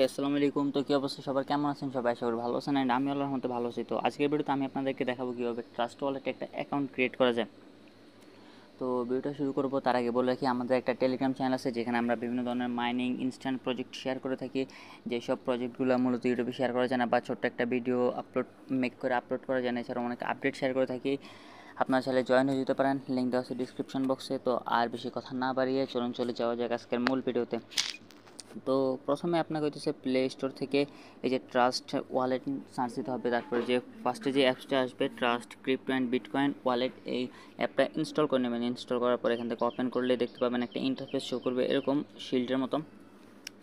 আসসালামু আলাইকুম। তো কী অবস্থা সবার, কেমন আছেন সবাই? আশা করি ভালো আছেন। অ্যান্ড আমি আল্লাহর মধ্যে ভালো আছি। তো আজকের ভিডিওতে আমি আপনাদেরকে দেখাবো কীভাবে ট্রাস্ট ওয়ালেটে একটা অ্যাকাউন্ট ক্রিয়েট করা যায়। তো ভিডিওটা শুরু করবো তার আগে বলে রাখি, আমাদের একটা টেলিগ্রাম চ্যানেল আছে যেখানে আমরা বিভিন্ন ধরনের মাইনিং ইনস্ট্যান্ট প্রজেক্ট শেয়ার করে থাকি। যেসব প্রজেক্টগুলো মূলত ইউটিউবে শেয়ার করা যায় না বা ছোট্ট একটা ভিডিও আপলোড করা যায় না, এছাড়াও অনেক আপডেট শেয়ার করে থাকি। আপনারা চাইলে জয়েন হয়ে যেতে পারেন, লিঙ্ক দেওয়া আছে ডিসক্রিপশন বক্সে। তো আর বেশি কথা না বাড়িয়ে চলে যাওয়া যাক আজকের মূল ভিডিওতে। তো প্রথমে আপনাকে হইতেছে প্লে স্টোর থেকে এই যে ট্রাস্ট ওয়ালেট সার্চ দিতে হবে। তারপরে যে ফার্স্টে যে অ্যাপসটা আসবে trust crypto and bitcoin wallet, এই অ্যাপটা ইনস্টল করে নেবেন। ইনস্টল করার পর এখান থেকে ওপেন করলে দেখতে পাবেন একটা ইন্টারফেস শো করবে এরকম শিল্ডের মতো।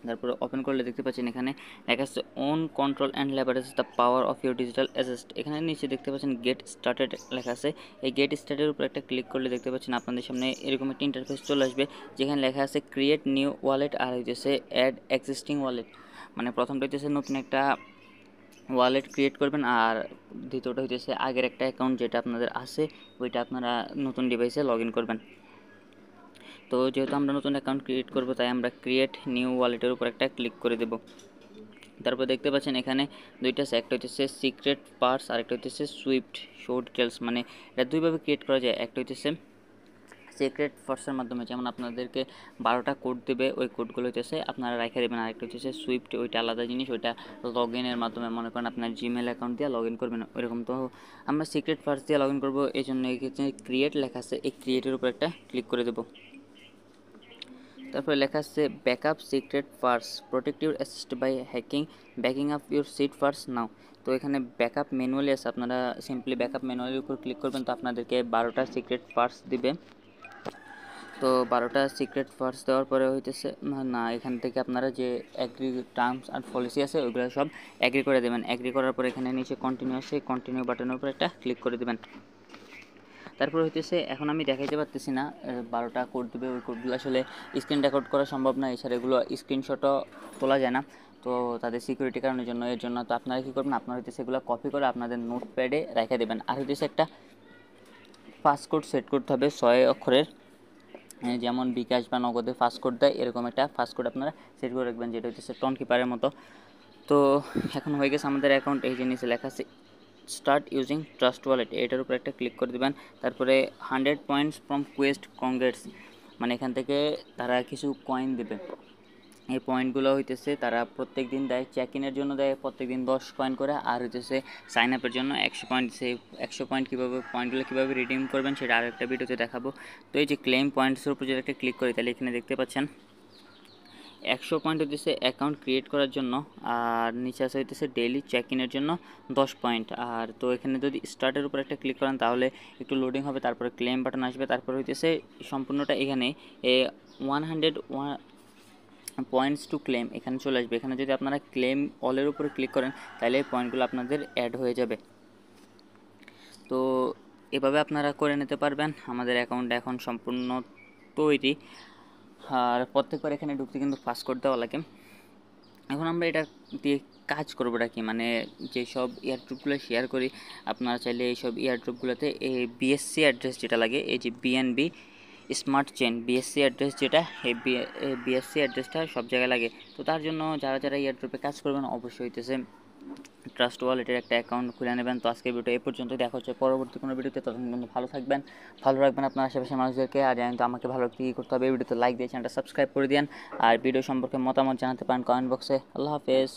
তারপরে ওপেন করলে দেখতে পাচ্ছেন এখানে লেখা আছে own control and leverage the power of your digital asset. এখানে নিচে দেখতে পাচ্ছেন গেট স্টার্টেড লেখা আছে। এই গেট স্টার্টের উপর একটা ক্লিক করলে দেখতে পাচ্ছেন আপনাদের সামনে এরকম একটা ইন্টারফেস চলে আসবে, যেখানে লেখা আছে ক্রিয়েট নিউ ওয়ালেট আর হইতেছে অ্যাড এক্সিস্টিং ওয়ালেট। মানে প্রথমটা হইতেছে নতুন একটা ওয়ালেট ক্রিয়েট করবেন, আর দ্বিতীয়টা হইতেছে আগের একটা অ্যাকাউন্ট যেটা আপনাদের আছে ওইটা আপনারা নতুন ডিভাইসে লগ ইন করবেন। তো যেহেতু আমরা নতুন অ্যাকাউন্ট ক্রিয়েট করব, তাই আমরা ক্রিয়েট নিউ ওয়ালেটের উপর একটা ক্লিক করে দেব। তারপর দেখতে পাচ্ছেন এখানে দুইটা আছে, একটা হচ্ছে সিক্রেট পার্টস আর একটা হচ্ছে সুইফট শো ডিটেলস। মানে এটা দুইভাবে ক্রিয়েট করা যায়। একটা হচ্ছে সিক্রেট ফার্স্টের মাধ্যমে, যেমন আপনাদেরকে 12টা কোড দেবে, ওই কোডগুলো হচ্ছে আপনারা রেখে দেবেন। আরেকটা হচ্ছে সুইফট, ওইটা আলাদা জিনিস, ওইটা লগ ইনের মাধ্যমে, মনে করেন আপনার জিমেল অ্যাকাউন্ট দিয়ে লগ ইন করবেন ওইরকম। তো আমরা সিক্রেট ফার্স্ট দিয়ে লগ ইন করবো, এই জন্য এখানে ক্রিয়েট লেখা আছে, এই ক্রিয়েটের উপর একটা ক্লিক করে দেবো। তারপরে লেখা আছে backup secret first protect your asset by backing up your seat first now. তো এখানে ব্যাকআপ ম্যানুয়ালি আছে, আপনারা সিম্পলি ব্যাকআপ ম্যানুয়ালির উপর ক্লিক করবেন। তো আপনাদেরকে 12টা সিক্রেট ফার্স্ট দিবে। তো 12টা সিক্রেট ফার্স্ট দেওয়ার পরে হইতেছে না, এখান থেকে আপনারা যে অ্যাগ্রি টার্মস আর পলিসি আছে ওইগুলো সব অ্যাগ্রি করে দেবেন। অ্যাগ্রি করার পর এখানে নিচে কন্টিনিউ আছে, কন্টিনিউ বাটনের উপর একটা ক্লিক করে দেবেন। তারপর হইতেছে এখন আমি দেখাইতে পারতেছি না, 12টা কোড দেবে, ওই কোডগুলো আসলে স্ক্রিন রেকর্ড করা সম্ভব না, এছাড়া এগুলো স্ক্রিনশটও তোলা যায় না, তো তাদের সিকিউরিটি কারণের জন্য। এর জন্য তো আপনারা কী করবেন, আপনারা হইতেছে এগুলো কপি করে আপনাদের নোটপ্যাডে রেখে দেবেন। আর হইতেছে একটা পাসকোড সেট করতে হবে 6 অক্ষরের, যেমন বিকাশ বা নগদে ফাস্ট কোড দেয় এরকম একটা ফাস্ট কোড আপনারা সেট করে রাখবেন, যেটা হচ্ছে টন কিপারের মতো। তো এখন হয়ে গেছে আমাদের অ্যাকাউন্ট। এই জিনিসে লেখা আছে স্টার্ট ইউজিং ট্রাস্ট ওয়ালেট, এটার উপর একটা ক্লিক করে দেবেন। তারপরে 100 পয়েন্টস ফ্রম কোয়েস্ট কংগ্রেটস, মানে এখান থেকে তারা কিছু কয়েন দেবে। এই পয়েন্টগুলো হইতেছে তারা প্রত্যেক দিন দেয়, চেক ইনের জন্য দেয় প্রত্যেক দিন 10 কয়েন করে, আর হইতেছে সাইন আপের জন্য 100 পয়েন্ট। সেই 100 পয়েন্ট পয়েন্টগুলো কীভাবে রিডিম করবেন সেটা আর একটা ভিডিওতে দেখাবো। তো এই যে ক্লেম পয়েন্টসের উপর যদি একটা ক্লিক করি, তাহলে এখানে দেখতে পাচ্ছেন 100 পয়েন্ট হইতেছে অ্যাকাউন্ট ক্রিয়েট করার জন্য, আর নিচে আছে হইতেছে ডেইলি চেক ইনের জন্য 10 পয়েন্ট। আর তো এখানে যদি স্টার্টের উপর একটা ক্লিক করেন তাহলে একটু লোডিং হবে, তারপরে ক্লেম বাটন আসবে, তারপর হইতেছে সম্পূর্ণটা এখানে 100 পয়েন্টস টু ক্লেম এখানে চলে আসবে। এখানে যদি আপনারা ক্লেম অলের উপরে ক্লিক করেন তাহলে এই পয়েন্টগুলো আপনাদের অ্যাড হয়ে যাবে। তো এভাবে আপনারা করে নিতে পারবেন। আমাদের অ্যাকাউন্ট এখন সম্পূর্ণ তৈরি, আর প্রত্যেকবার এখানে ঢুকতে কিন্তু পাসকোড দেওয়া লাগে। এখন আমরা এটা দিয়ে কাজ করবোটা কি, মানে যেসব এয়ারড্রপগুলো শেয়ার করি, আপনারা চাইলে এইসব এয়ারড্রপগুলোতে এই বিএসসি অ্যাড্রেস যেটা লাগে, এই যে BNB smart chain BSc address যেটা, এই বিএসসি অ্যাড্রেসটা সব জায়গায় লাগে। তো তার জন্য যারা এয়ারড্রপে কাজ করবেন অবশ্যই হইতেছে ট্রাস্ট ওয়ালেটের একটা অ্যাকাউন্ট খুলে নেবেন। তো আজকের ভিডিও এই পর্যন্ত, দেখা হচ্ছে পরবর্তী কোনো ভিডিওতে। তখন কিন্তু ভালো থাকবেন, ভালো রাখবেন আপনার আশেপাশের মানুষদেরকে। আর জানেন তো আমাকে ভালো কী করতে হবে, এই ভিডিওতে লাইক দিয়ে চ্যানেলটা সাবস্ক্রাইব করে দিন, আর ভিডিও সম্পর্কে মতামত জানাতে পারেন কমেন্ট বক্সে। আল্লাহ হাফেজ।